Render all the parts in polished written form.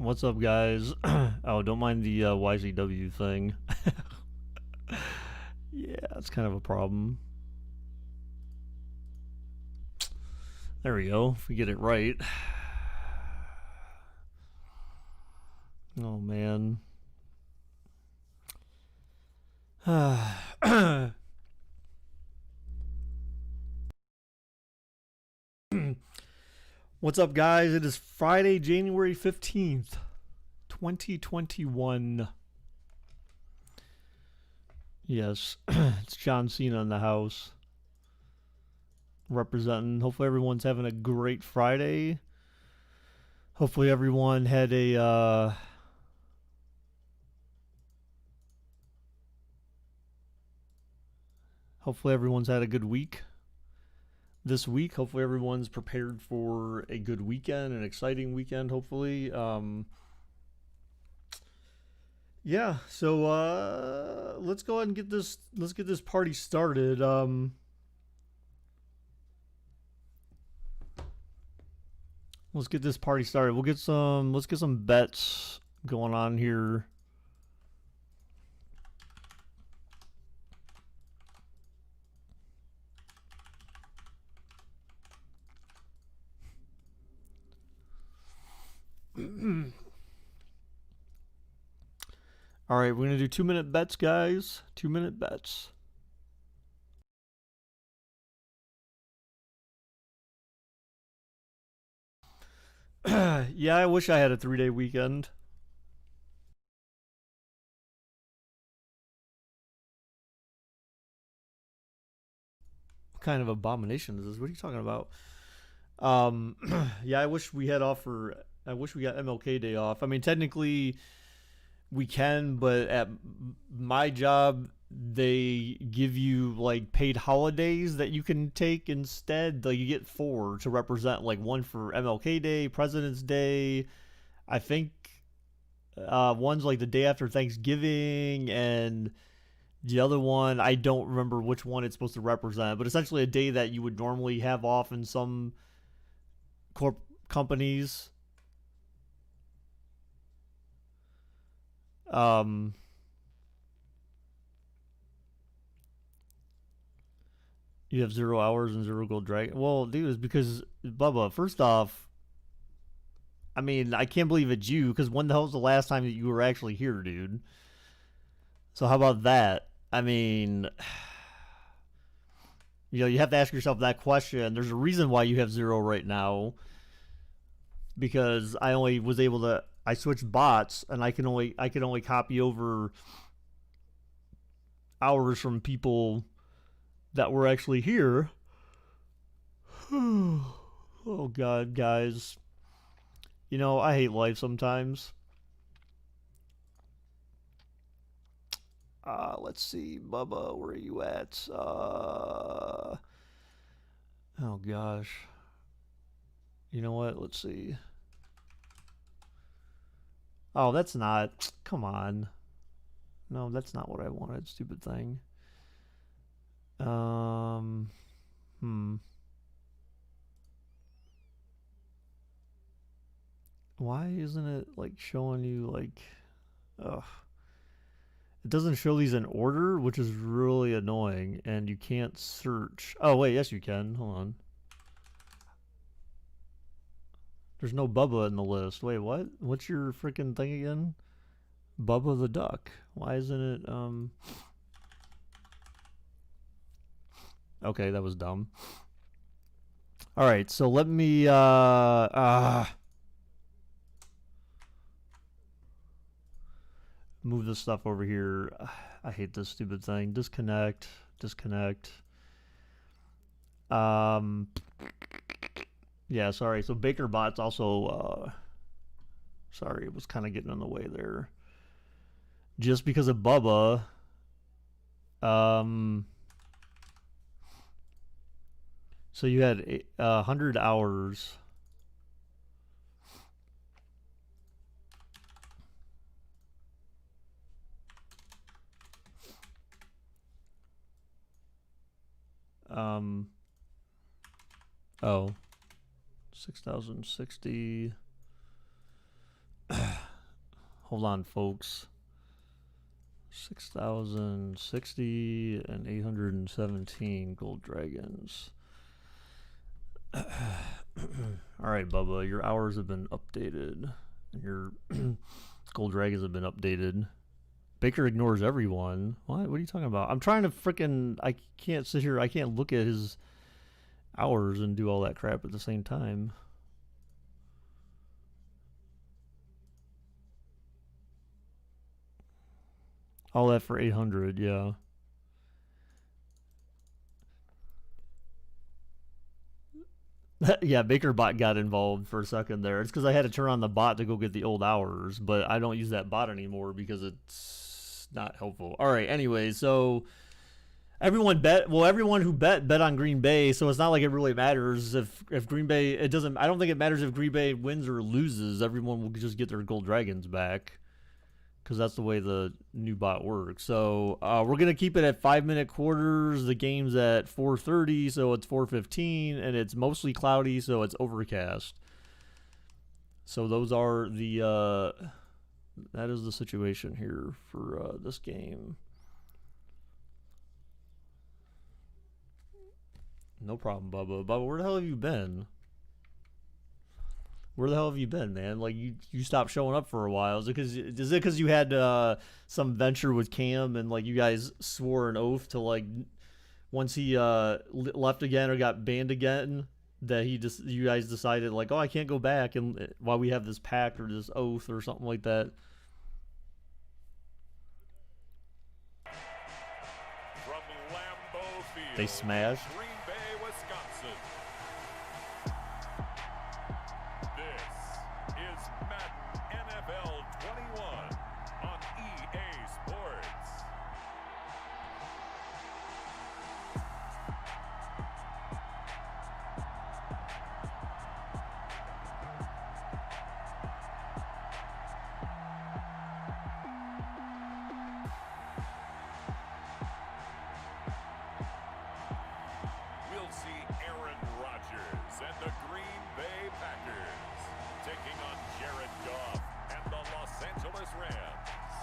What's up, guys? Oh, don't mind the YZW thing. Yeah, it's kind of a problem. There we go. If we get it right. Oh, man. What's up, guys? It is Friday, January 15th, 2021. Yes, it's John Cena in the house representing. Hopefully, everyone's having a great Friday. Hopefully, everyone had a hopefully everyone's had a good week this week. Hopefully everyone's prepared for a good weekend, an exciting weekend. Hopefully, yeah. So let's go ahead and get this. Let's get this party started. Let's get this party started. We'll get some. Let's get some bets going on here. All right, we're gonna do 2-minute bets, guys. 2-minute bets. Yeah, I wish I had a 3-day weekend. What kind of abomination is this? What are you talking about? Yeah, I wish we had off for. I wish we got MLK Day off. I mean, technically, we can, but at my job, they give you like paid holidays that you can take instead. Like you get 4 to represent, like one for MLK Day, President's Day. I think one's like the day after Thanksgiving, and the other one I don't remember which one it's supposed to represent. But essentially, a day that you would normally have off in some companies. Um, You have 0 hours and 0 gold dragon. Well, dude, it's because Bubba. First off, I mean, I can't believe it's you. Because when the hell was the last time that you were actually here, dude? So how about that? I mean, you have to ask yourself that question. There's a reason why you have 0 right now. Because I only was able to. I switched bots, and I can only copy over hours from people that were actually here. Oh God, guys. I hate life sometimes. Let's see, Bubba, where are you at? Oh gosh. You know what? Let's see. Oh, that's not. Come on. No, that's not what I wanted. Stupid thing. Hmm. Why isn't it like showing you like? Ugh. It doesn't show these in order, which is really annoying, and you can't search. Oh wait, yes you can. Hold on. There's no Bubba in the list. Wait, what? What's your freaking thing again? Bubba the Duck. Why isn't it Okay, that was dumb. All right, so let me move this stuff over here. I hate this stupid thing. Disconnect. Yeah, sorry. So BakerBot's also sorry, it was kind of getting in the way there. Just because of Bubba, so you had 100 hours. Oh, 6,060. hold on, folks. 6,060 and 817 gold dragons. All right, Bubba, your hours have been updated. And your gold dragons have been updated. Baker ignores everyone. What are you talking about? I'm trying to frickin'... I can't sit here. I can't look at his hours and do all that crap at the same time. All that for 800, yeah. Yeah, BakerBot got involved for a second there. It's because I had to turn on the bot to go get the old hours, but I don't use that bot anymore because it's not helpful. All right, anyway, so everyone who bet on Green Bay, so it's not like it really matters if Green Bay, I don't think it matters if Green Bay wins or loses. Everyone will just get their gold dragons back because that's the way the new bot works. So we're going to keep it at 5-minute quarters. The game's at 4:30, so it's 4:15, and it's mostly cloudy, so it's overcast. So those are the that is the situation here for this game. No problem, Bubba. Bubba, where the hell have you been? Where the hell have you been, man? Like, you stopped showing up for a while. Is it because you had some venture with Cam and, like, you guys swore an oath to, like, once he left again or got banned again, that you guys decided, like, oh, I can't go back and while we have this pact or this oath or something like that? From Lambeau Field, They smashed. Green Bay, Wisconsin. This is Madden NFL 21 on EA Sports. We'll see Aaron Rodgers and the Green Bay Packers taking on Jared Goff and the Los Angeles Rams.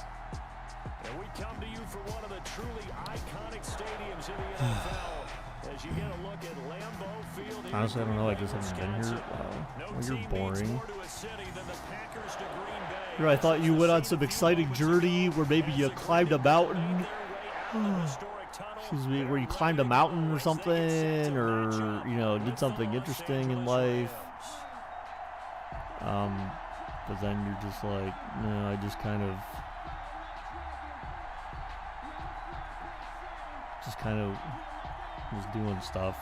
And we come to you for one of the truly iconic stadiums in the NFL. As you get a look at Lambeau Field. Honestly, I don't know. I just haven't been here. Well, you're boring. Here, I thought you went on some exciting journey where maybe you climbed a mountain. Excuse me, where you climbed a mountain or something, or, you know, did something interesting in life. But then you're just like, no, I just kind of was doing stuff.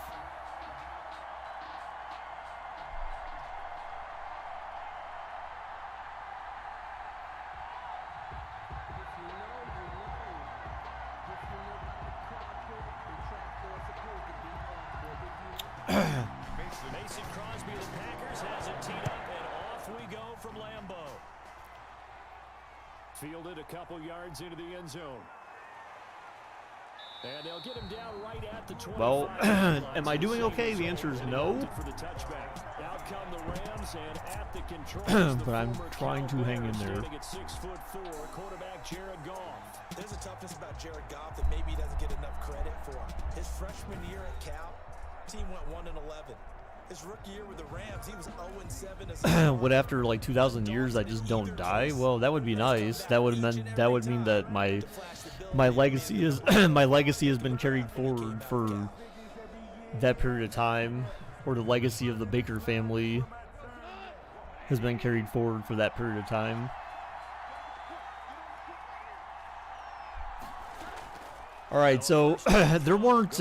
Mason Crosby of the Packers has it teed up, and off we go from Lambeau. Fielded a couple yards into the end zone. And they'll get him down right at the 25. Well, am I doing okay? The answer is no. For the touchback. Out come the Rams, and at the controls, but I'm trying to hang in there. At 6'4", quarterback Jared Goff. There's a toughness about Jared Goff that maybe he doesn't get enough credit for. His freshman year at Cal, team went 1-11. His rookie year with the Rams, he was 0-7. What, after like 2,000 years I just don't die? Well, that would be nice. That would mean that my legacy is my legacy has been carried forward for that period of time, or the legacy of the Baker family has been carried forward for that period of time. All right, so there weren't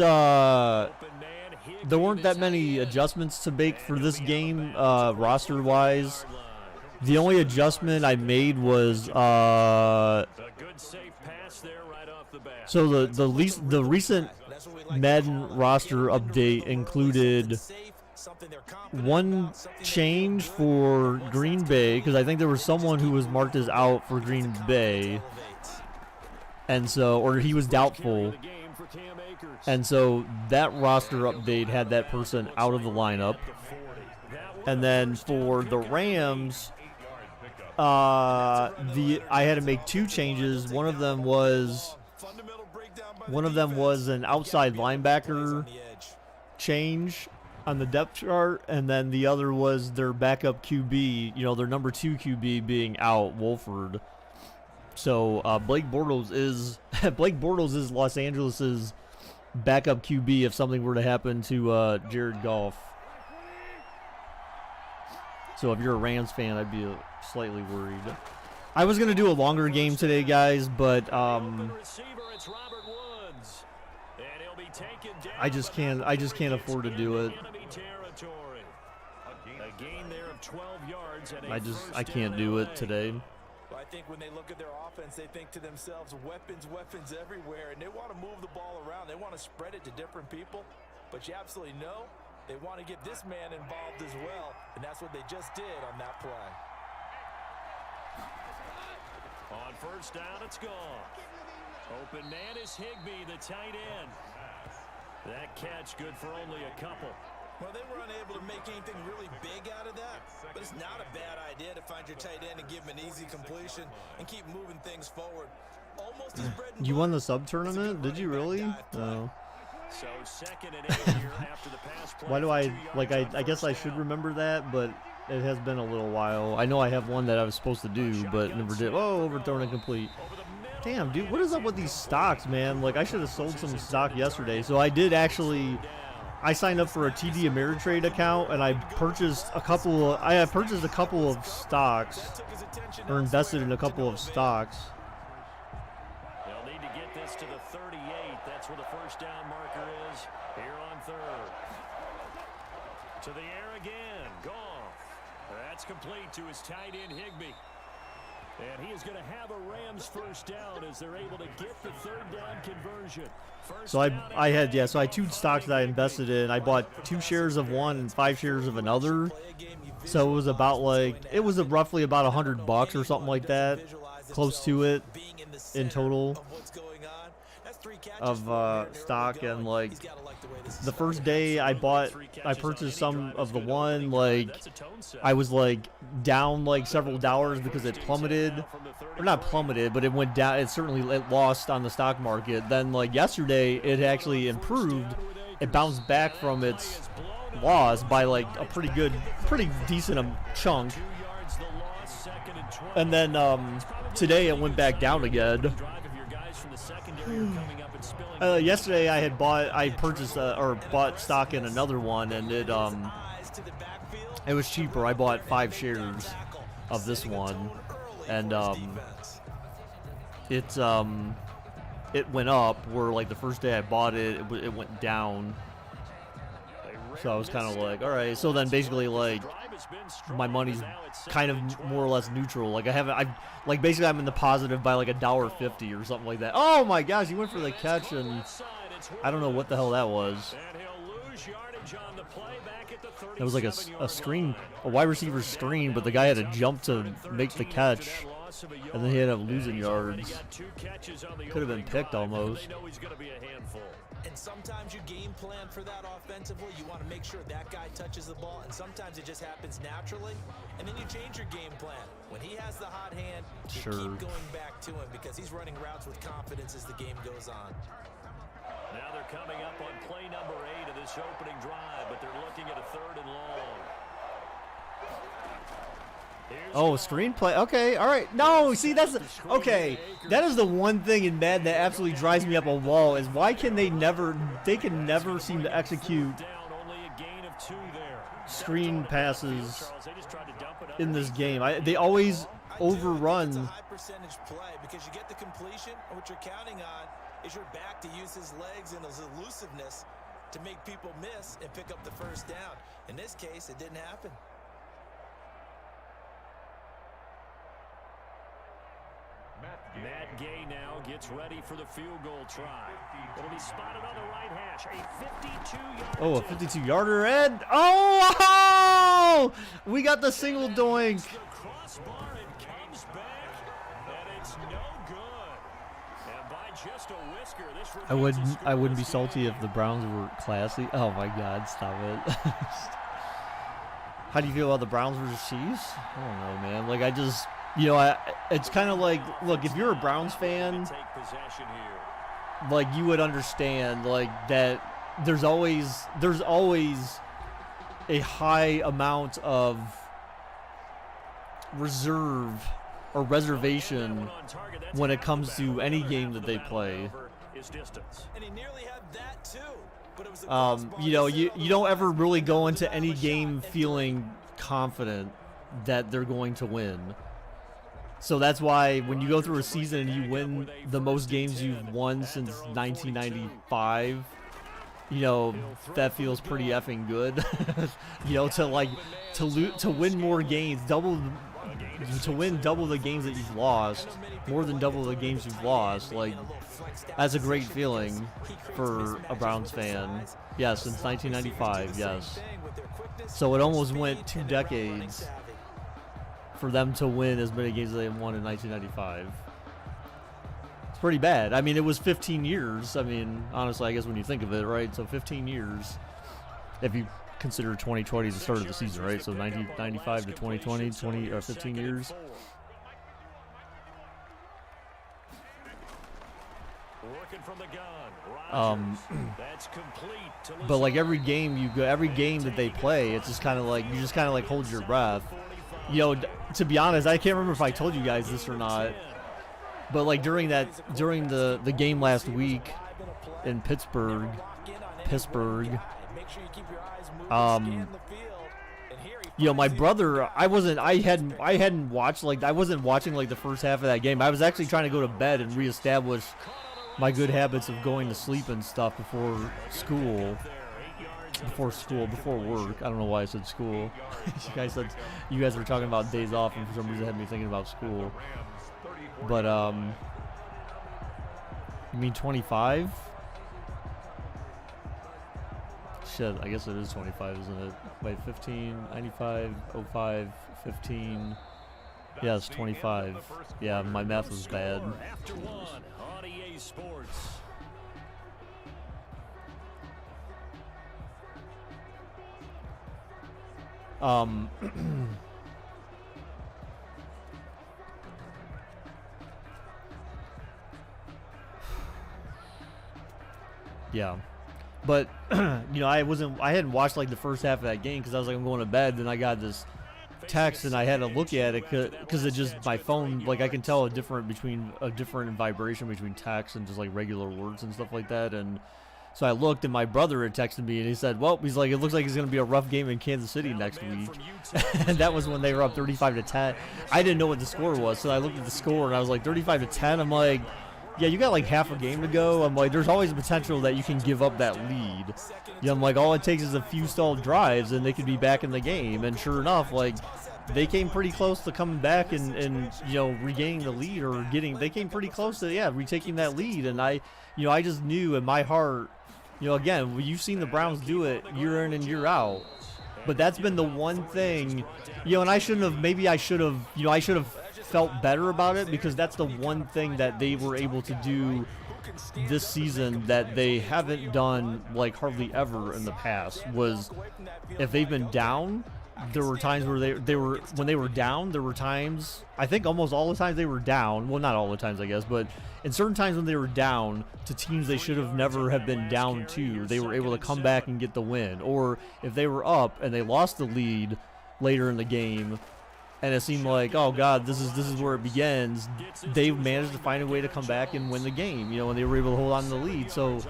that many adjustments to make for this game, roster-wise. The only adjustment I made was so the recent Madden roster update included one change for Green Bay, because I think there was someone who was marked as out for Green Bay, and so, or he was doubtful. And so that roster update had that person out of the lineup. And then for the Rams, I had to make 2 changes. One of them was an outside linebacker change on the depth chart, and then the other was their backup QB, their number 2 QB being out, Wolford. So Blake Bortles is Los Angeles's backup QB if something were to happen to Jared Goff. So if you're a Rams fan, I'd be slightly worried. I was gonna do a longer game today, guys, but I just can't afford to do it. I can't do it today. I think when they look at their offense, they think to themselves, weapons everywhere, and they want to move the ball around. They want to spread it to different people, but you absolutely know they want to get this man involved as well, and that's what they just did on that play. On first down, it's gone. Open man is Higbee, the tight end. That catch good for only a couple. Well, they were unable to make anything really big out of that, but it's not a bad idea to find your tight end and give him an easy completion and keep moving things forward. Almost as bread and You won the sub tournament? Did you really? No. So second and 8 here after the pass play. Why do I guess I should remember that, but it has been a little while. I know I have one that I was supposed to do, but never did. Oh, overthrown and complete. Damn, dude, what is up with these stocks, man? Like, I should have sold some stock yesterday. So I did actually. I signed up for a TD Ameritrade account, and I purchased a couple of stocks, or invested in a couple of stocks. They'll need to get this to the 38. That's where the first down marker is here on third. To the air again. Goff. That's complete to his tight end, Higbee. And he is going to have a Rams first down as they're able to get the third down conversion. So I had 2 stocks that I invested in. I bought 2 shares of one and 5 shares of another. So it was roughly about $100 or something like that, close to it in total of stock. And like the first day I purchased some of the one, like I was like down like several dollars because it plummeted, or not plummeted, but it went down. It lost on the stock market. Then like yesterday it actually improved. It bounced back from its loss by like a pretty decent chunk. And then today it went back down again. Yesterday I bought stock in another one, and it was cheaper. I bought 5 shares of this one, and it went up, where like the first day I bought it, it went down. So I was kind of like, all right. So then basically like my money's kind of more or less neutral. Like basically I'm in the positive by like $1.50 or something like that. Oh my gosh, he went for the catch, and I don't know what the hell that was. It was like a screen, a wide receiver screen, but the guy had to jump to make the catch, and then he ended up losing yards. Could have been picked almost. And sometimes you game plan for that offensively. You want to make sure that guy touches the ball, and sometimes it just happens naturally. And then you change your game plan. When he has the hot hand, you keep going back to him because he's running routes with confidence as the game goes on. Now they're coming up on play number 8 of this opening drive, but they're looking at a 3rd and long. Oh, screenplay. Okay, all right. No, see, okay. That is the one thing in Madden that absolutely drives me up a wall, is why can they can never seem to execute screen passes in this game. They always overrun. It's a high percentage play because you get the completion, and what you're counting on is your back to use his legs and his elusiveness to make people miss and pick up the first down. In this case, it didn't happen. Matt Gay now gets ready for the field goal try. It'll be spotted on the right hash. A 52-yarder. Oh, a 52-yarder, and oh! We got the single doink. The crossbar and comes back, and it's no good. And by just a whisker, this I wouldn't be salty if the Browns were classy. Oh my God, stop it. How do you feel about the Browns versus Chiefs? I don't know, man. Like, I just, it's kind of like, look, if you're a Browns fan, like, you would understand, like, that there's always a high amount of reservation when it comes to any game that they play. You don't ever really go into any game feeling confident that they're going to win. So that's why when you go through a season and you win the most games you've won since 1995, that feels pretty effing good. To win more games, to win double the games that you've lost, more than double the games you've lost, like, that's a great feeling for a Browns fan. Yes, since 1995, yes. So it almost went 2 decades for them to win as many games as they won in 1995. It's pretty bad. I mean, it was 15 years. I mean, honestly, I guess when you think of it, right? So 15 years, if you consider 2020 the start of the season, right? So 95 to 2020, 15 years. But like every game that they play, it's just kind of like hold your breath. To be honest, I can't remember if I told you guys this or not, but like during the game last week in Pittsburgh, my brother, I wasn't watching like the first half of that game. I was actually trying to go to bed and reestablish my good habits of going to sleep and stuff before work. I don't know why I said school. You guys were talking about days off, and for some reason it had me thinking about school. But you mean 25? Shit, I guess it is 25, isn't it? Wait, 15, 95, 05, 15. Yeah, it's 25. Yeah, my math was bad. Yeah. But I hadn't watched like the first half of that game because I was like, I'm going to bed. Then I got this text and I had to look at it because it just, my phone, like I can tell a different vibration between text and just like regular words and stuff like that. And so I looked and my brother had texted me and he said, well, he's like, it looks like it's going to be a rough game in Kansas City next week. And that was when they were up 35-10. I didn't know what the score was. So I looked at the score and I was like 35-10. I'm like, yeah, you got like half a game to go. I'm like, there's always a potential that you can give up that lead. Yeah, I'm like, all it takes is a few stalled drives and they could be back in the game. And sure enough, like, they came pretty close to coming back and regaining the lead, or they came pretty close to, retaking that lead. And I just knew in my heart, again, you've seen the Browns do it year in and year out. But that's been the one thing, and I should have felt better about it, because that's the one thing that they were able to do this season that they haven't done like hardly ever in the past. Was if they've been down, there were times where when they were down, there were times, I think almost all the times they were down, well, not all the times I guess, but in certain times when they were down to teams they should have never have been down to, they were able to come back and get the win. Or if they were up and they lost the lead later in the game and it seemed like, oh God, this is where it begins, they managed to find a way to come back and win the game, and they were able to hold on to the lead. So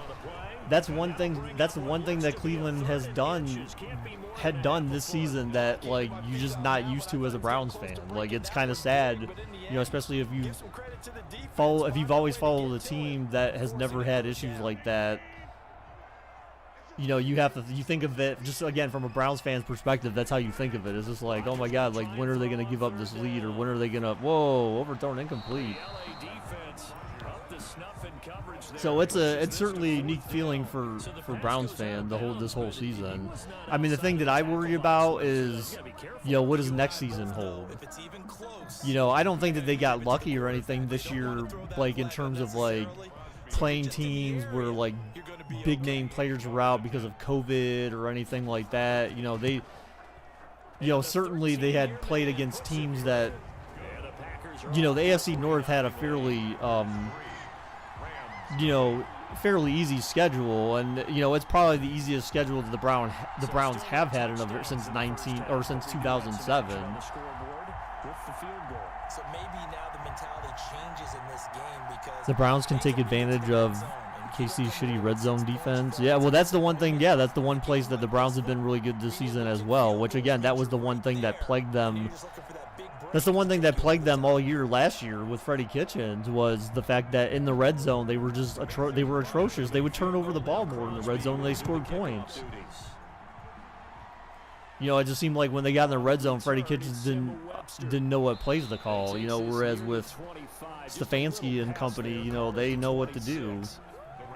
that's one thing that Cleveland had done this season that, like, you're just not used to as a Browns fan. Like, it's kind of sad, especially if you've always followed a team that has never had issues like that. You think of it just, again, from a Browns fan's perspective. That's how you think of it. It's just like, oh my God, like, when are they going to give up this lead, or when are they going to, overthrown, incomplete. So it's certainly a unique feeling for Browns fan this whole season. I mean, the thing that I worry about is, what does next season hold? I don't think that they got lucky or anything this year, like in terms of like playing teams where like big name players were out because of COVID or anything like that. certainly they had played against teams that, the AFC North had a fairly, fairly easy schedule, and it's probably the easiest schedule that the Browns have had since 2007. So maybe now the mentality changes in this game because The Browns can take advantage of KC's shitty red zone defense. Yeah, well, that's the one thing. Yeah, that's the one place that the Browns have been really good this season as well, which, again, that was the one thing that plagued them. That's the one thing that plagued them all year last year with Freddie Kitchens, was the fact that in the red zone they were just they were atrocious. They would turn over the ball more in the red zone and they scored points. It just seemed like when they got in the red zone, Freddie Kitchens didn't know what plays to call. Whereas with Stefanski and company, they know what to do.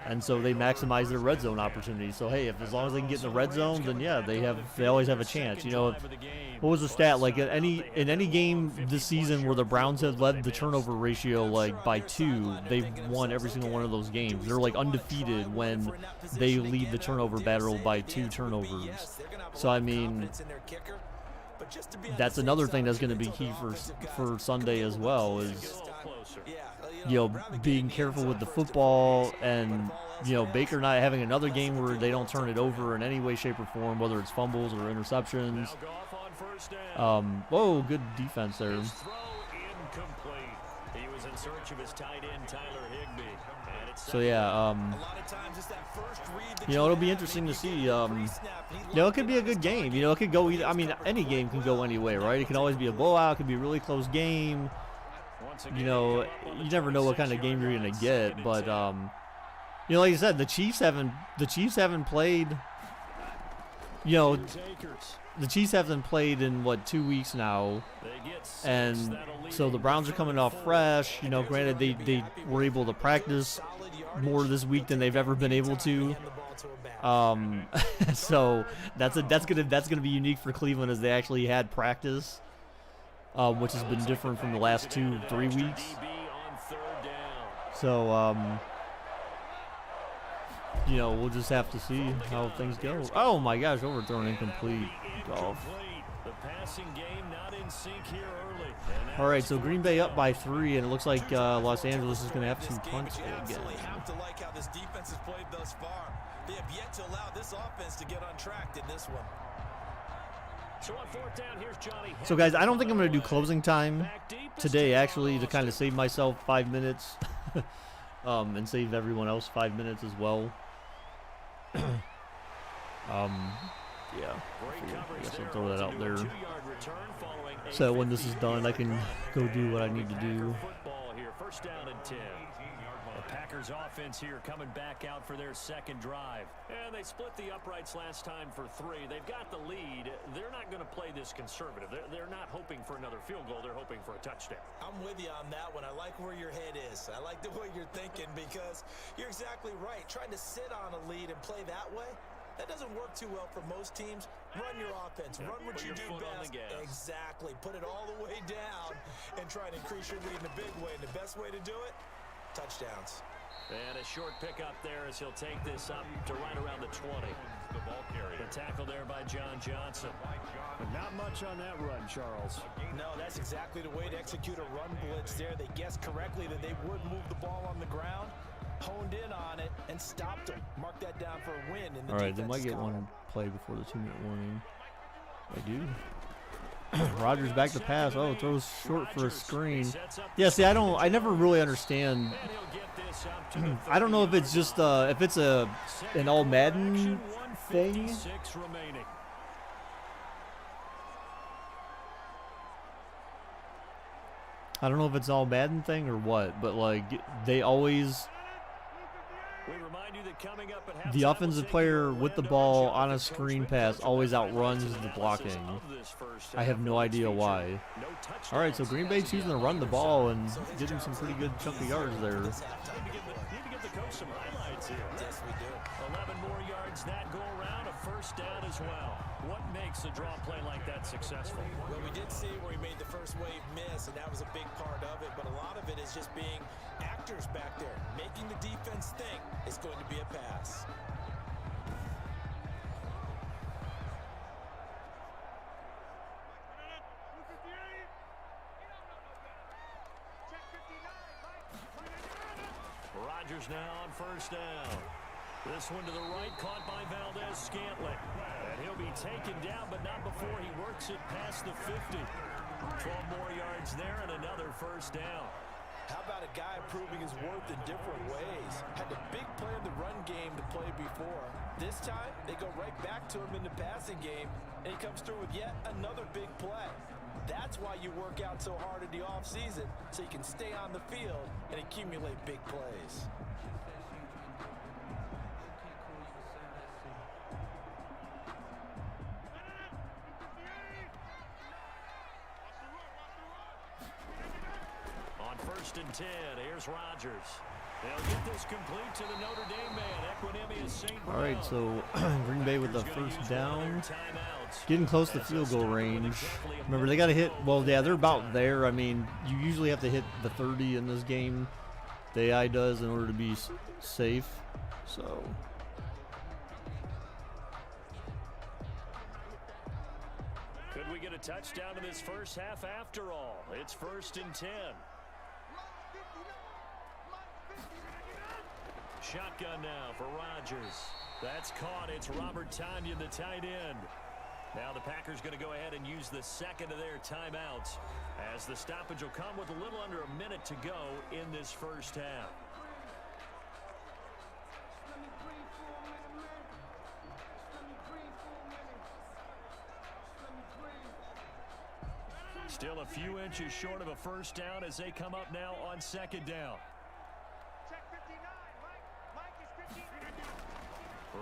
And so they maximize their red zone opportunities. So hey, as long as they can get in the red zone, then yeah, they always have a chance. What was the stat? Like in any game this season where the Browns had led the turnover ratio like by 2, they've won every single one of those games. They're like undefeated when they lead the turnover battle by 2 turnovers. So I mean, that's another thing that's going to be key for Sunday as well, is being careful with the football, and Baker not having another game where they don't turn it over in any way, shape, or form, whether it's fumbles or interceptions. Whoa, good defense there. He was in search of his tight end, Tyler Higbee. So yeah, it'll be interesting to see. It could be a good game. It could go either. I mean, any game can go any way, right? It can always be a blowout. It could be a really close game. You never know what kind of game you're gonna get. But like I said, the Chiefs haven't played. The Chiefs haven't played in 2 weeks now, and so the Browns are coming off fresh. Granted they were able to practice more this week than they've ever been able to. So that's gonna be unique for Cleveland, as they actually had practice, which has been different from the last 2-3 weeks. So we'll just have to see how things go. Oh my gosh, overthrown, incomplete. Golf. All right, so Green Bay up by 3, and it looks like Los Angeles is going to have to punt again. Have to like how this defense has played thus far. They have yet to allow this offense to get untracked in this one. So guys, I don't think I'm going to do closing time today, actually, to kind of save myself 5 minutes and save everyone else 5 minutes as well. Yeah, I guess I'll throw that out there. So when this is done, I can go do what I need to do. First down and 10. The Packers offense here coming back out for their second drive. And they split the uprights last time for 3. They've got the lead. They're not going to play this conservative. They're not hoping for another field goal. They're hoping for a touchdown. I'm with you on that one. I like where your head is. I like the way you're thinking, because you're exactly right. Trying to sit on a lead and play that way, that doesn't work too well for most teams. Run your offense. Run what you do best. Exactly. Put it all the way down and try to increase your lead in a big way. And the best way to do it, touchdowns. And a short pickup there as he'll take this up to right around the 20. The tackle there by John Johnson. But not much on that run, Charles. No, that's exactly the way to execute a run blitz there. They guessed correctly that they would move the ball on the ground, honed in on it, and stopped them. Mark that down for a win. All right, they might get one play before the 2-minute warning. They do. Rodgers back to pass. Oh, throws short for a screen. Yeah, see, I never really understand. I don't know if it's just if it's an all Madden thing. I don't know if it's all Madden thing or what, but like they always. The offensive player with the ball on a screen pass always outruns the blocking. I have no idea why. All right, so Green Bay choosing to run the ball and getting some pretty good chunk of yards there. Need to give the coach some highlights here. Yes, we do. 11 more yards that go around, a first down as well. What makes a draw play like that successful? Well, we did see where he made the first wave miss, and that was a big part of it, but a lot of it is just being actors back there, making the defense think it's going to be a pass. Rodgers now on first down. This one to the right, caught by Valdez-Scantling. And he'll be taken down, but not before he works it past the 50. 12 more yards there and another first down. How about a guy proving his worth in different ways? Had a big play in the run game to play before. This time, they go right back to him in the passing game, and he comes through with yet another big play. That's why you work out so hard in the offseason, so you can stay on the field and accumulate big plays. First and 10, here's Rodgers. They'll get this complete to the Notre Dame man, Equanimous St. Brown. All right, so Green Bay with the first down. Getting close to field goal range. Remember, they got to hit, well, yeah, they're about there. I mean, you usually have to hit the 30 in this game. The AI does in order to be safe. So could we get a touchdown in this first half after all? It's first and 10. Shotgun now for Rodgers. That's caught. It's Robert Tonyan, the tight end. Now the Packers going to go ahead and use the second of their timeouts, as the stoppage will come with a little under a minute to go in this first half. Still a few inches short of a first down as they come up now on second down.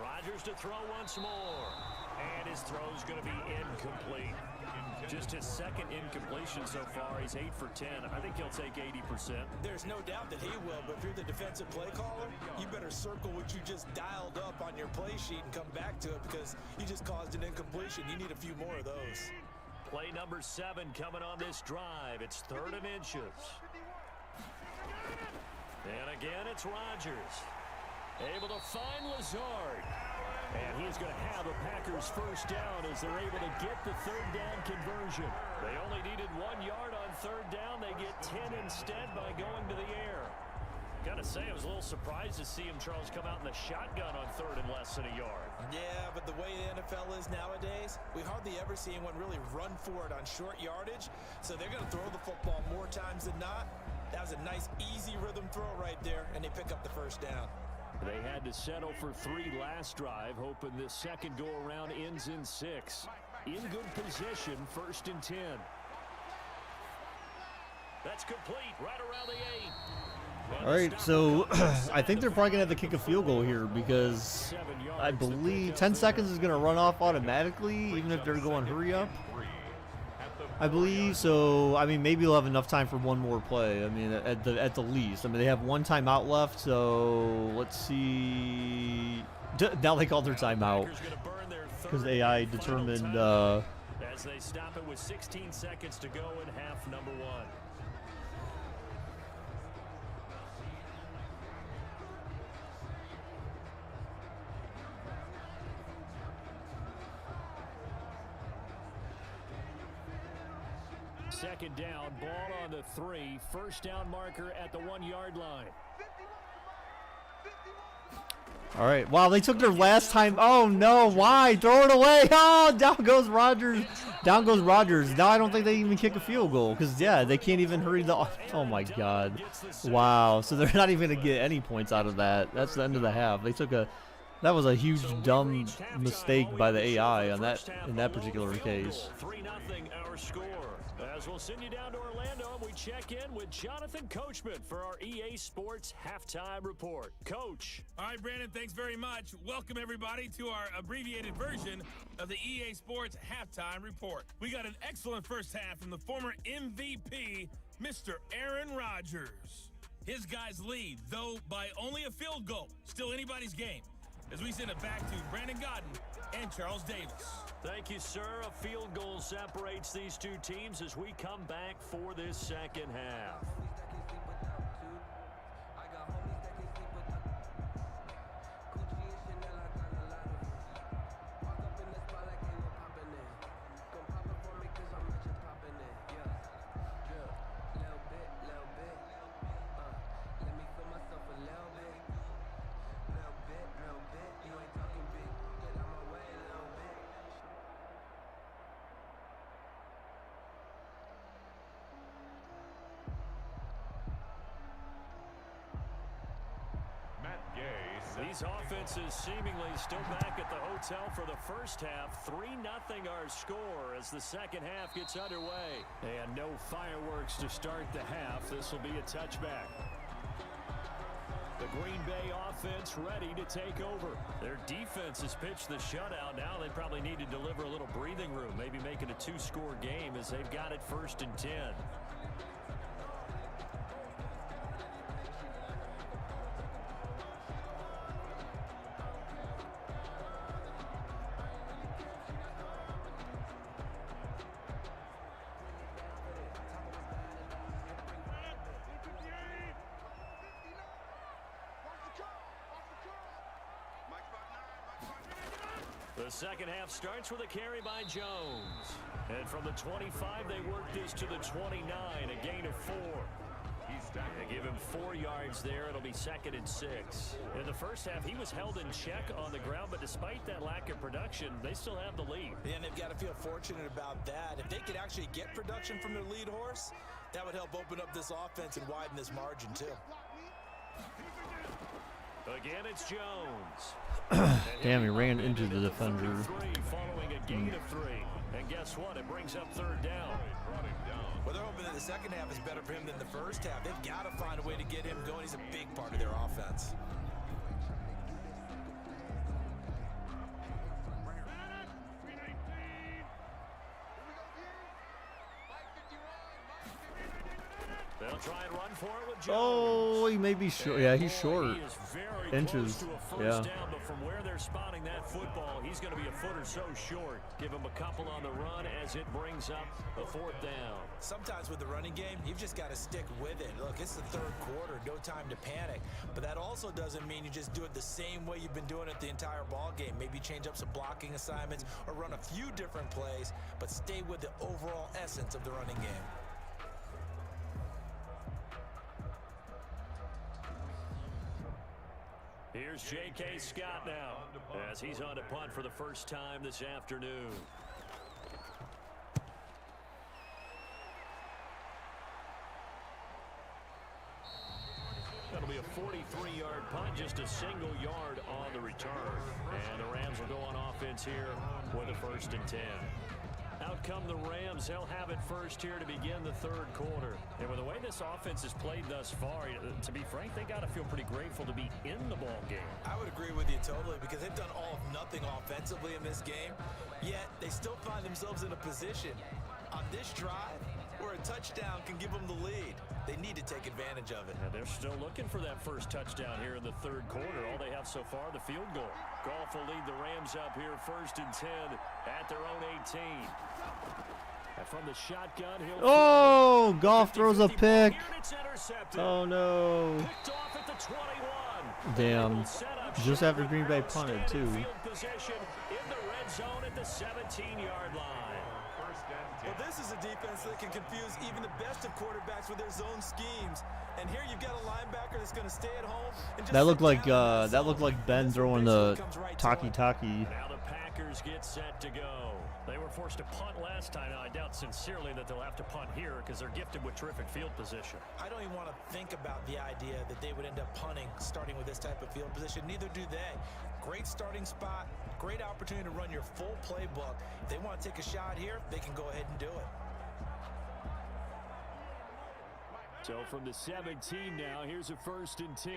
Rodgers to throw once more. And his throw's going to be incomplete. Just his second incompletion so far. He's 8 for 10. I think he'll take 80%. There's no doubt that he will, but if you're the defensive play caller, you better circle what you just dialed up on your play sheet and come back to it, because you just caused an incompletion. You need a few more of those. Play number 7 coming on this drive. It's 3rd and inches. And again, it's Rodgers. Able to find Lazard. And he's going to have a Packers first down as they're able to get the 3rd down conversion. They only needed 1 yard on 3rd down. They get 10 instead by going to the air. Got to say, I was a little surprised to see him, Charles, come out in the shotgun on 3rd and less than a yard. Yeah, but the way the NFL is nowadays, we hardly ever see anyone really run for it on short yardage. So they're going to throw the football more times than not. That was a nice, easy rhythm throw right there, and they pick up the first down. They had to settle for 3 last drive, hoping this second go-around ends in 6. In good position, 1st and 10. That's complete, right around the 8. all right, so I think they're probably going to have to kick a field goal here, because I believe 10 seconds is going to run off automatically, even if they're going hurry up. I believe so. I mean, maybe they'll have enough time for one more play. I mean, at the least. I mean, they have 1 timeout left, so let's see. Now they called their timeout because AI determined. As they stop it with 16 seconds to go in half number 1. Second down, ball on the 3. First down marker at the 1 yard line. All right. Wow, they took their last time. Oh, no. Why? Throw it away. Oh, down goes Rodgers. Down goes Rodgers. Now I don't think they even kick a field goal because, yeah, they can't even hurry the. Oh, my God. Wow. So they're not even going to get any points out of that. That's the end of the half. They took a. That was a huge dumb mistake by the AI on that in that particular case. 3-0 our score. As we'll send you down to Orlando, and we check in with Jonathan Coachman for our EA Sports Halftime Report. Coach. All right, Brandon, thanks very much. Welcome, everybody, to our abbreviated version of the EA Sports Halftime Report. We got an excellent first half from the former MVP, Mr. Aaron Rodgers. His guys lead, though by only a field goal. Still anybody's game. As we send it back to Brandon Godden and Charles Davis. Thank you, sir. A field goal separates these two teams as we come back for this second half. These offenses seemingly still back at the hotel for the first half. 3-0 our score as the second half gets underway. And no fireworks to start the half. This will be a touchback. The Green Bay offense ready to take over. Their defense has pitched the shutout. Now they probably need to deliver a little breathing room, maybe make it a 2-score game as they've got it 1st and 10. The second half starts with a carry by Jones. And from the 25, they work this to the 29, a gain of 4. They give him 4 yards there. It'll be 2nd and 6. In the first half, he was held in check on the ground, but despite that lack of production, they still have the lead. And they've got to feel fortunate about that. If they could actually get production from their lead horse, that would help open up this offense and widen this margin, too. Again, it's Jones. Damn, he ran into the defender. Following a gain of 3. And guess what? It brings up 3rd down. Well, they're hoping that the second half is better for him than the first half. They've got to find a way to get him going. He's a big part of their offense. They'll try and run for it with Jones. Oh, he may be short. Yeah, he's short. He is very Inches. close to a first Yeah. down, but from where they're spotting that football, he's going to be a foot or so short. Give him a couple on the run as it brings up a 4th down. Sometimes with the running game, you've just got to stick with it. Look, it's the 3rd quarter, no time to panic. But that also doesn't mean you just do it the same way you've been doing it the entire ball game. Maybe change up some blocking assignments or run a few different plays, but stay with the overall essence of the running game. Here's J.K. Scott now as he's on to punt for the first time this afternoon. That'll be a 43-yard punt, just a single yard on the return. And the Rams will go on offense here with a 1st and 10. Out come the Rams. They'll have it first here to begin the 3rd quarter. And with the way this offense has played thus far, to be frank, they got to feel pretty grateful to be in the ball game. I would agree with you totally because they've done all of nothing offensively in this game, yet they still find themselves in a position on this drive where a touchdown can give them the lead. They need to take advantage of it. And they're still looking for that first touchdown here in the 3rd quarter. All they have so far, the field goal. Goff will lead the Rams up here 1st and 10 at their own 18. And from the shotgun, he'll... Oh, Goff throws a pick. Oh, no. Picked off at the 21. Damn. Just after Green Bay punted, too. Field possession in the red zone at the 17-yard line. Well, this is a defense that can confuse even the best of quarterbacks with their zone schemes. And here you've got a linebacker that's going to stay at home. And just That looked like Ben throwing the talkie. Now the Packers get set to go. They were forced to punt last time. Now, I doubt sincerely that they'll have to punt here because they're gifted with terrific field position. I don't even want to think about the idea that they would end up punting starting with this type of field position. Neither do they. Great starting spot, great opportunity to run your full playbook. If they want to take a shot here, they can go ahead and do it. So from the 17 now, here's a 1st and 10.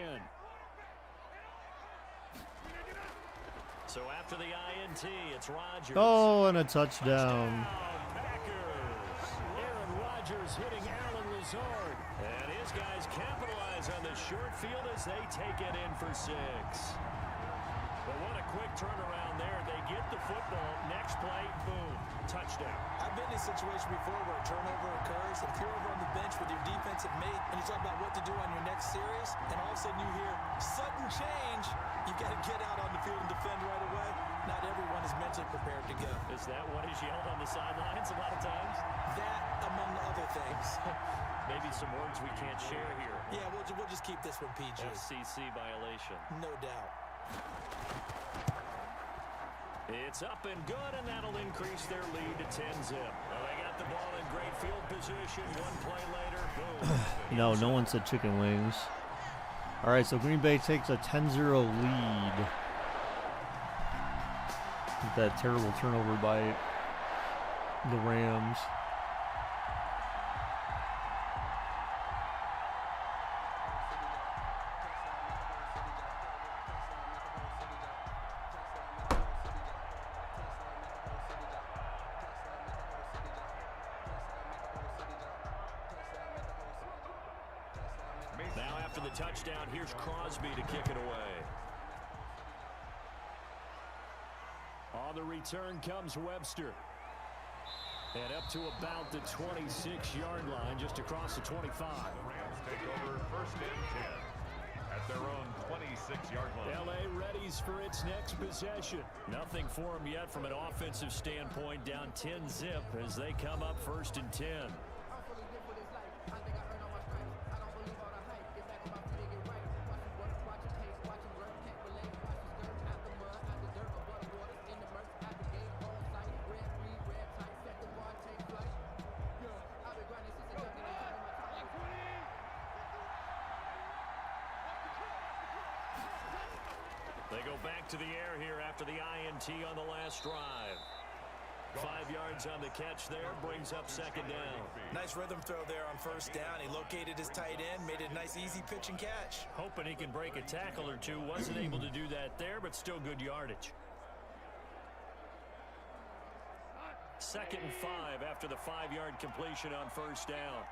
So after the INT, it's Rodgers. Oh, and a touchdown. Packers. Aaron Rodgers hitting Allen Lazard. And his guys capitalize on the short field as they take it in for 6. But what a quick turnaround there. They get the football. Next play, boom, touchdown. I've been in a situation before where a turnover occurs, and if you're over on the bench with your defensive mate, and you talk about what to do on your next series, and all of a sudden you hear sudden change, you've got to get out on the field and defend right away. Not everyone is mentally prepared to go. Is that what is yelled on the sidelines a lot of times? That, among other things. Maybe some words we can't share here. Yeah, we'll just keep this one PG. FCC violation. No doubt. It's up and good, and that'll increase their lead to 10-zip. Well, they got the ball in great field position. One play later, boom. No one said chicken wings. All right, so Green Bay takes a 10-0 lead. With that terrible turnover by the Rams. Now after the touchdown, here's Crosby to kick it away. On the return comes Webster. And up to about the 26-yard line, just across the 25. Rams take over first and 10 at their own 26-yard line. L.A. readies for its next possession. Nothing for them yet from an offensive standpoint, down 10-zip as they come up first and 10. They go back to the air here after the INT on the last drive. 5 yards on the catch there, brings up second down. Nice rhythm throw there on first down. He located his tight end, made it a nice easy pitch and catch. Hoping he can break a tackle or two. Wasn't able to do that there, but still good yardage. 2nd and 5 after the 5-yard completion on first down.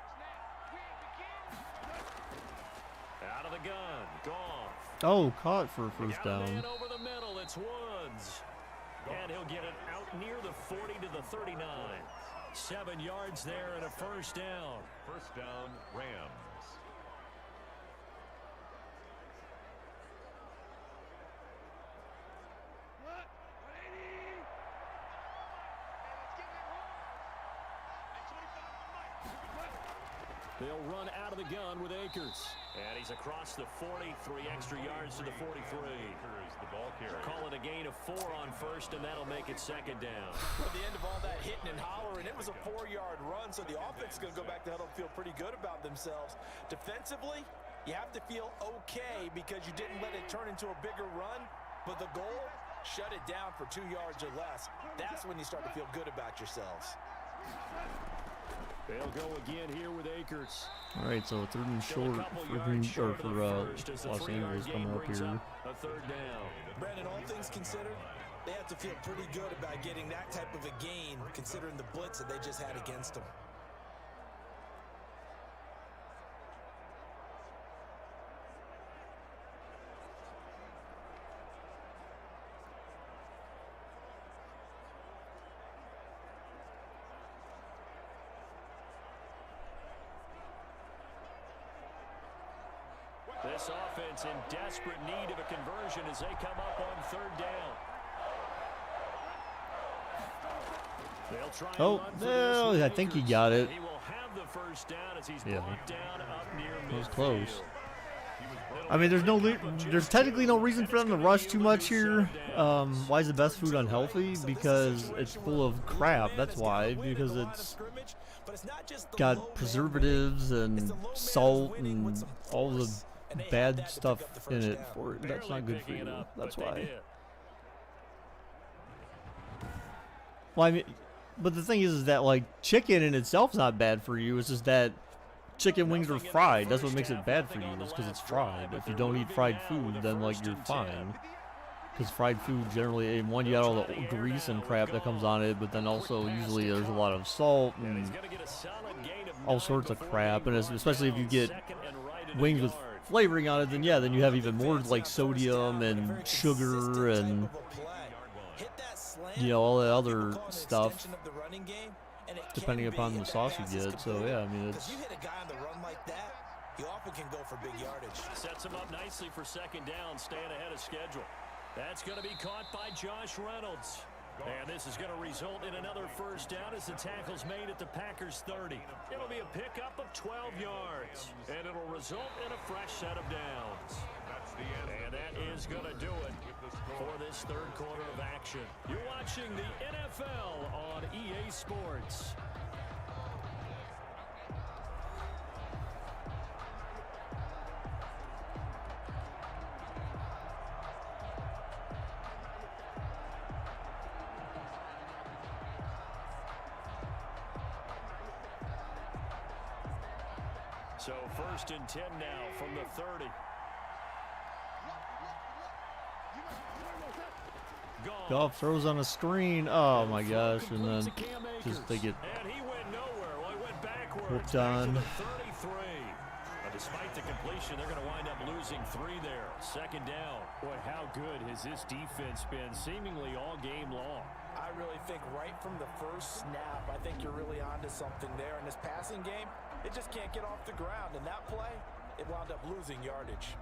Out of the gun, Goff. Oh, caught for a first Got a down. man over the middle, it's Woods. And he'll get it out near the 40 to the 39. 7 yards there and a first down. First down, Rams. They'll run out of the gun with Akers. And he's across the 40, 3 extra yards to the 43. Akers, the ball carrier. Call it a gain of 4 on first, and that'll make it second down. At the end of all that hitting and hollering, it was a 4-yard run, so the offense is going to go back to huddle and feel pretty good about themselves. Defensively, you have to feel okay because you didn't let it turn into a bigger run, but the goal, shut it down for 2 yards or less. That's when you start to feel good about yourselves. They'll go again here with Akers. All right, so 3rd and short for Los Angeles coming up here. A 3rd down. Brandon, all things considered, they have to feel pretty good about getting that type of a gain considering the blitz that they just had against them. This offense in desperate need of a conversion as they come up on 3rd down. They'll try and run for no, this I think he Akers. got it. He will have the first down as he's Yeah. brought down up near It was midfield. close. I mean, there's technically no reason for them to rush too much here. Why is the best food unhealthy? Because it's full of crap. That's why. Because it's got preservatives and salt and all the bad stuff in it. That's not good for you. That's why. Well, I mean, but the thing is that like chicken in itself is not bad for you. It's just that chicken wings are fried. That's what makes it bad for you, is because it's fried. If you don't eat fried food, then like you're fine. Because fried food generally, one, you got all the grease and crap that comes on it, but then also usually there's a lot of salt and all sorts of crap. And especially if you get wings with flavoring on it, then yeah, then you have even more like sodium and sugar and all the other stuff, depending upon the sauce you get. So yeah, I mean, it's. You hit a guy on the run like that, you often can go for big yardage. Sets him up nicely for second down, staying ahead of schedule. That's going to be caught by Josh Reynolds. And this is going to result in another first down as the tackle's made at the Packers 30. It'll be a pickup of 12 yards, and it'll result in a fresh set of downs. And that is going to do it for this 3rd quarter of action. You're watching the NFL on EA Sports. So 1st and 10 now from the 30. Goff throws on a screen. Oh my gosh! And then just they get And he went nowhere. Well, he went backwards. whooped Back to on. the 33. Despite the completion, they're going to wind up losing 3 there. 2nd down. Boy, how good has this defense been seemingly all game long? I really think right from the first snap, I think you're really onto something there. In this passing game, it just can't get off the ground. And that play, it wound up losing yardage.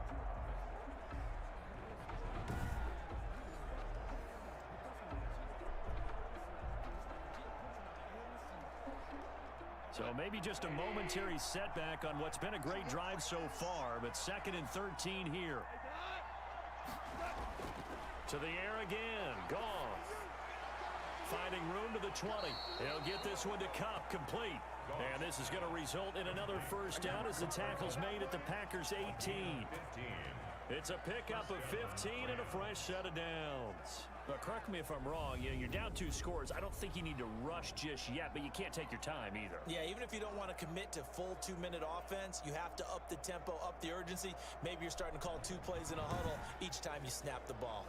So maybe just a momentary setback on what's been a great drive so far, but 2nd and 13 here. To the air again. Goff. Finding room to the 20. He'll get this one to Cup, complete. And this is going to result in another 1st down as the tackle's made at the Packers' 18. It's a pickup of 15 and a fresh set of downs. But correct me if I'm wrong, you're down 2 scores. I don't think you need to rush just yet, but you can't take your time either. Yeah, even if you don't want to commit to full 2-minute offense, you have to up the tempo, up the urgency. Maybe you're starting to call 2 plays in a huddle each time you snap the ball.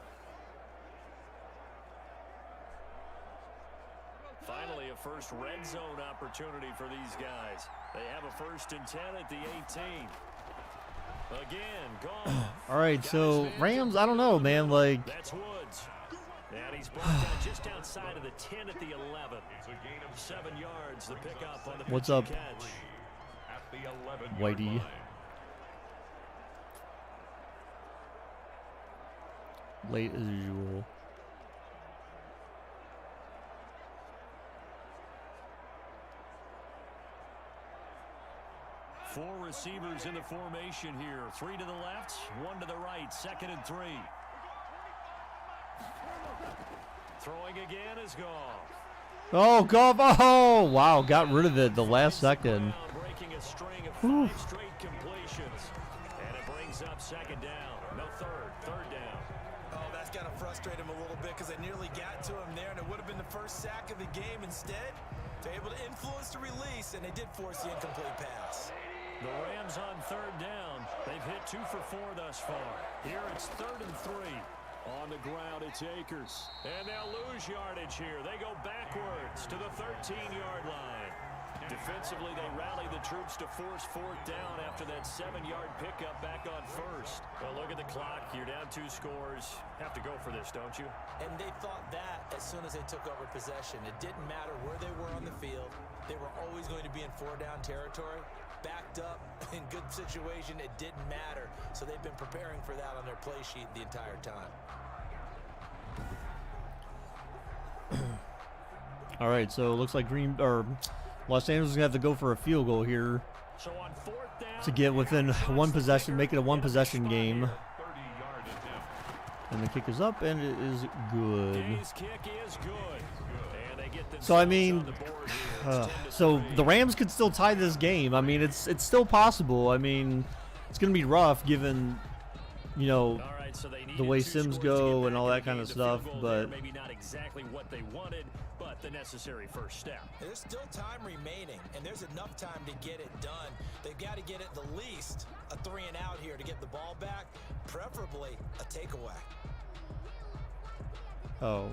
Finally, a first red zone opportunity for these guys. They have a 1st and 10 at the 18. Again, gone. All right, so Rams, I don't know, man. Like, That's Woods. And he's brought down just outside of the 10 at the 11. 7 yards, the pickup on the what's pitch up, and catch. At the 11-yard Whitey? line. Late as usual. Four receivers in the formation here. 3 to the left, 1 to the right. 2nd and 3. Throwing again is Goff. Oh, Goff! Oh, wow! Got rid of it the last second. Breaking a string of 5 straight completions. And it brings up 2nd down. No, 3rd down. Oh, that's got to frustrate him a little bit because they nearly got to him there, and it would have been the first sack of the game. Instead, they're able to influence the release, and they did force the incomplete pass. The Rams on 3rd down. They've hit 2 for 4 thus far. Here it's 3rd and 3. On the ground, it's Akers. And they'll lose yardage here. They go backwards to the 13-yard line. Defensively, they rally the troops to force 4th down after that 7-yard pickup back on 1st. Well, look at the clock. You're down 2 scores. Have to go for this, don't you? And they thought that as soon as they took over possession. It didn't matter where they were on the field. They were always going to be in 4-down territory. Backed up, in good situation, it didn't matter. So they've been preparing for that on their play sheet the entire time. All right, so it looks like Los Angeles is gonna have to go for a field goal here So on 4th down, to get within 1 possession, make it a 1-possession game. 30-yard attempt. And the kick is up, and it is good. Gay's kick is good. And they get So I themselves mean, on the board here. It's 10 to so 3. the Rams could still tie this game. I mean, it's still possible. I mean, it's gonna be rough given, you know, All right, so they the needed way 2 Sims scores to go get and back all in that the kind of game. The field stuff, goal there, but maybe not exactly what they wanted, but the necessary first step. There's still time remaining, and there's enough time to get it done. They've got to get at the least a 3 and out here to get the ball back, preferably a takeaway. oh.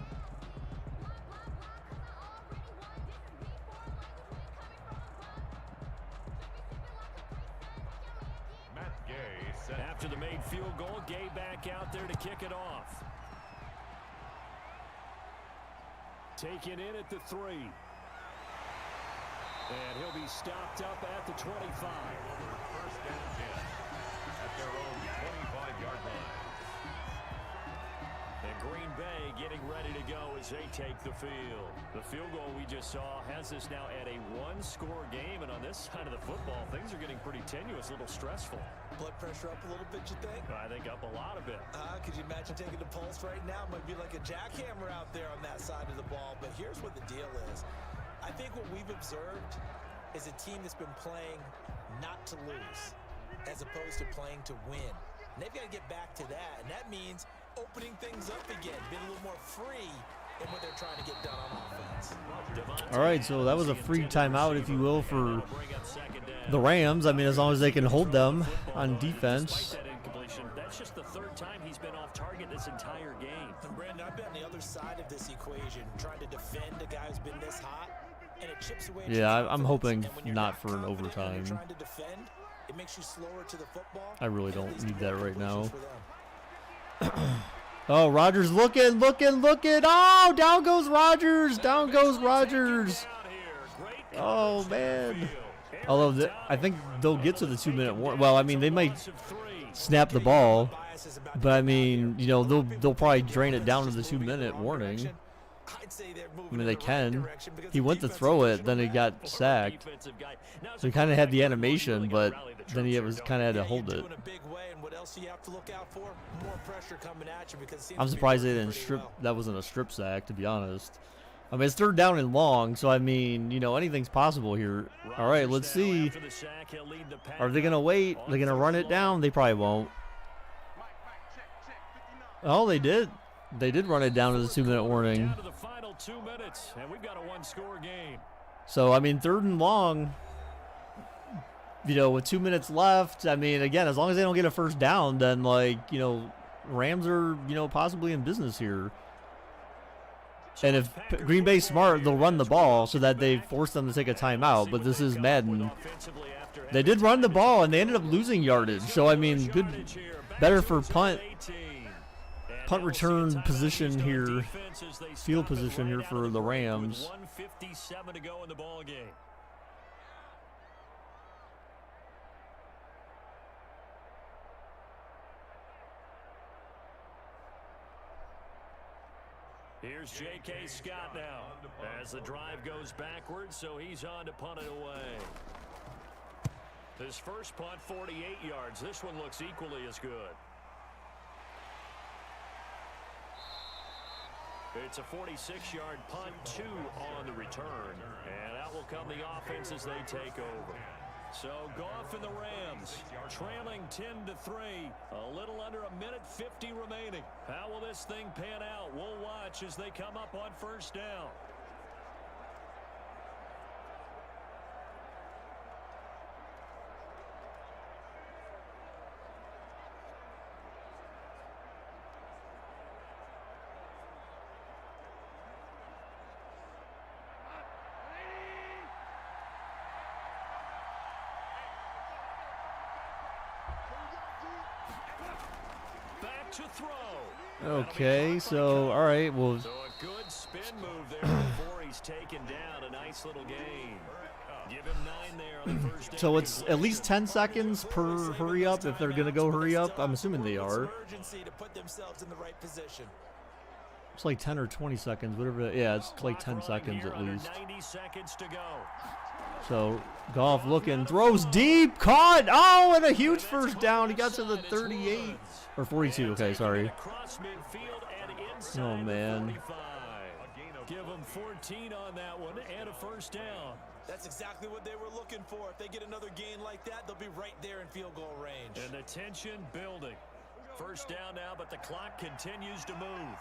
Matt Gay set. After the made field goal, Gay back out there to kick it off. Taken in at the 3. And he'll be stopped up at the 25. 1st and 10 at their own 25-yard line. And Green Bay getting ready to go as they take the field. The field goal we just saw has us now at a 1-score game, and on this side of the football, things are getting pretty tenuous, a little stressful. Blood pressure up a little bit, you think? I think up a lot of it. Could you imagine taking the pulse right now? Might be like a jackhammer out there on that side of the ball. But here's what the deal is. I think what we've observed is a team that's been playing not to lose as opposed to playing to win. And they've got to get back to that. And that means opening things up again, being a little more free and what they're trying to get done on offense. All right, so that was a free timeout, if you will, for the Rams. I mean, as long as they can hold them on defense. That's just the third time he's been off target this entire game. And Brandon, I've been on the other side of this equation, trying to defend a guy who's been this hot, and it chips away. Yeah, I'm hoping not for an overtime. Trying to defend, it makes you slower to the football. I really don't need that right now. Oh, Rodgers looking. Oh, down goes Rodgers. Down goes Rodgers. Oh, man. Although, I think they'll get to the 2-minute warning. Well, I mean, they might snap the ball. But, I mean, you know, they'll probably drain it down to the 2-minute warning. I mean, they can. He went to throw it, then he got sacked. So he kind of had the animation, but then he was kind of had to hold it. I'm surprised they didn't strip. That wasn't a strip sack, to be honest. I mean, it's 3rd down and long, so I mean, you know, anything's possible here. All right, let's see. Are they gonna wait? They're gonna run it down? They probably won't. Oh, they did. They did run it down to the 2-minute warning. Down to the final 2 minutes, and we've got a 1-score game. So I mean, 3rd and long. You know, with 2 minutes left, I mean, again, as long as they don't get a first down, then, like, you know, Rams are, you know, possibly in business here. And if Green Bay's smart, they'll run the ball so that they force them to take a timeout. But this is Madden. They did run the ball, and they ended up losing yardage. So, I mean, good, better for punt return position here, field position here for the Rams. 1:57 to go in the ball game. Here's J.K. Scott now as the drive goes backwards, so he's on to punt it away. His first punt, 48 yards. This one looks equally as good. It's a 46-yard punt, 2 on the return, and out will come the offense as they take over. So Goff and the Rams trailing 10-3, a little under 1:50 remaining. How will this thing pan out? We'll watch as they come up on first down. To throw. Okay, so all right, well. So a good spin move there before he's taken down. A nice little gain. Give him 9 there on the first down. So it's at least 10 seconds per hurry up if they're gonna go hurry up. I'm assuming they are. It's like 10 or 20 seconds, whatever. Yeah, it's like 10 seconds at least. 90 seconds to go. So Goff looking, throws deep, caught. Oh, and a huge first down. He got to the 38 or 42. Okay, sorry. Oh man. Give them 14 on that one and a first down. That's exactly what they were looking for. If they get another gain like that, they'll be right there in field goal range. And the tension building. First down now, but the clock continues to move.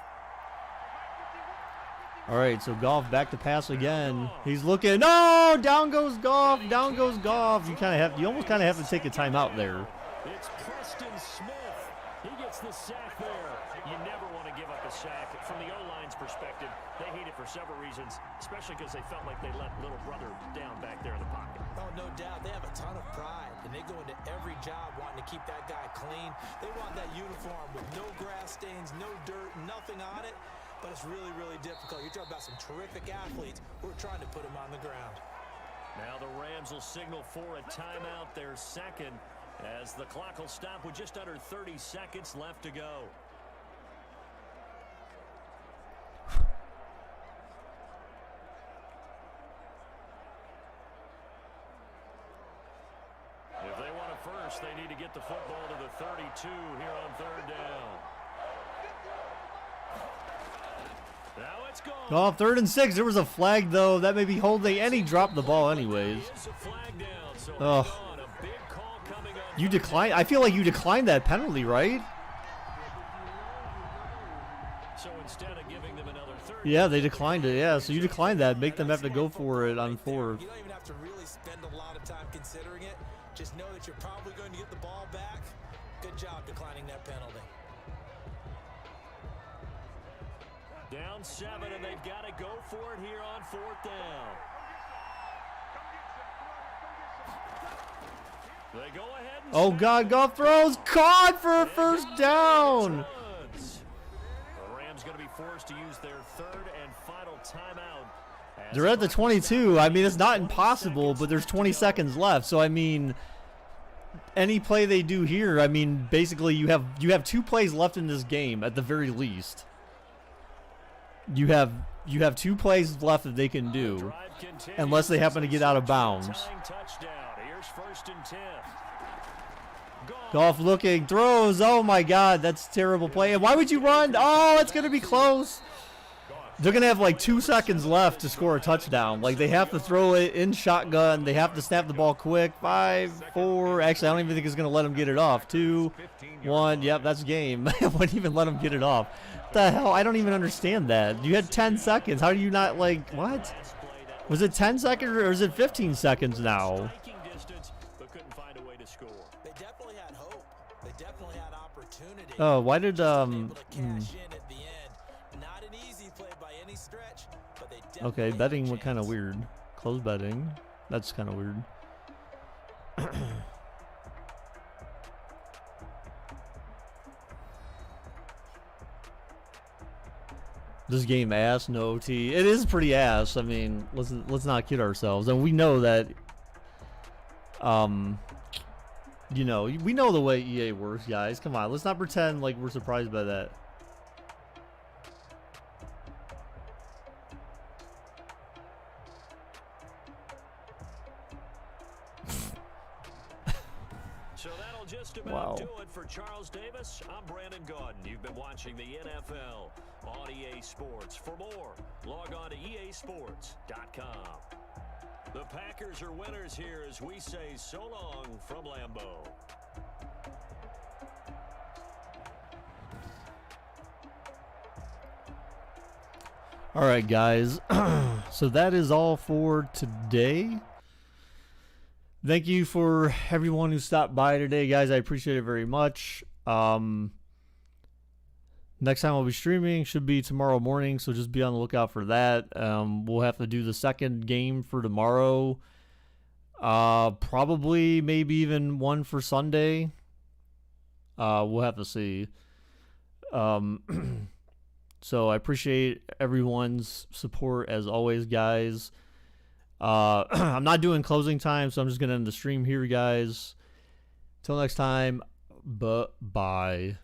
All right, so Goff back to pass again. He's looking. No, down goes Goff. Down goes Goff. You almost kind of have to take a timeout there. It's Preston Smith. He gets the sack there. You never want to give up a sack. From the O-line's perspective, they hate it for several reasons, especially because they felt like they let little brother down back there in the pocket. Oh, no doubt. They have a ton of pride, and they go into every job wanting to keep that guy clean. They want that uniform with no grass stains, no dirt, nothing on it. But it's really, really difficult. You're talking about some terrific athletes who are trying to put him on the ground. Now the Rams will signal for a timeout, their second, as the clock will stop with just under 30 seconds left to go. If they want a first, they need to get the football to the 32 here on 3rd down. Now it's gone. Oh, 3rd and 6. There was a flag, though. That may be holding, and he dropped the ball anyways. Oh. You decline. I feel like you declined that penalty, right? So instead of giving them another 30, Yeah, they declined it. Yeah, so you declined that. Make them have to go for it on 4th. You don't even have to really spend a lot of time considering it. Just know that you're probably going to get the ball back. Good job declining that penalty. Down 7, and they've got to go for it here on 4th down. They go ahead and Oh God, Goff throws, caught for a first down. The Rams going to be forced to use their 3rd and final timeout. They're at the 22. I mean, it's not impossible, but there's 20 seconds left. So I mean, any play they do here, I mean, basically you have 2 plays left in this game at the very least. You have 2 plays left that they can do, unless they happen to get out of bounds. Goff looking, throws. Oh my God, that's a terrible play. And why would you run? Oh, it's gonna be close. They're gonna have like 2 seconds left to score a touchdown. Like they have to throw it in shotgun. They have to snap the ball quick. 5, 4. Actually, I don't even think it's gonna let them get it off. 2, 1. Yep, that's game. I wouldn't even let them get it off. What the hell? I don't even understand that. You had 10 seconds. How do you not like what? Was it 10 seconds or is it 15 seconds now? They definitely had hope. They definitely had opportunity. Oh, why did Able to cash in at the end. Not an easy play by any stretch, but they definitely Okay, had a betting went chance. kind of weird. Close betting. That's kind of weird. This game ass, no OT. It is pretty ass. I mean, let's not kid ourselves. And we know that you know, we know the way EA works, guys. Come on, let's not pretend like we're surprised by that. So that'll just about Wow. do it for Charles Davis. I'm Brandon Gaudin. You've been watching the NFL on EA Sports. For more, log on to easports.com. The Packers are winners here as we say so long from Lambeau. All right, guys. So that is all for today. Thank you for everyone who stopped by today, guys. I appreciate it very much. Next time I'll be streaming should be tomorrow morning, so just be on the lookout for that. We'll have to do the second game for tomorrow. Probably maybe even one for Sunday. We'll have to see. So I appreciate everyone's support as always, guys. I'm not doing closing time, so I'm just going to end the stream here, guys. Till next time, bye.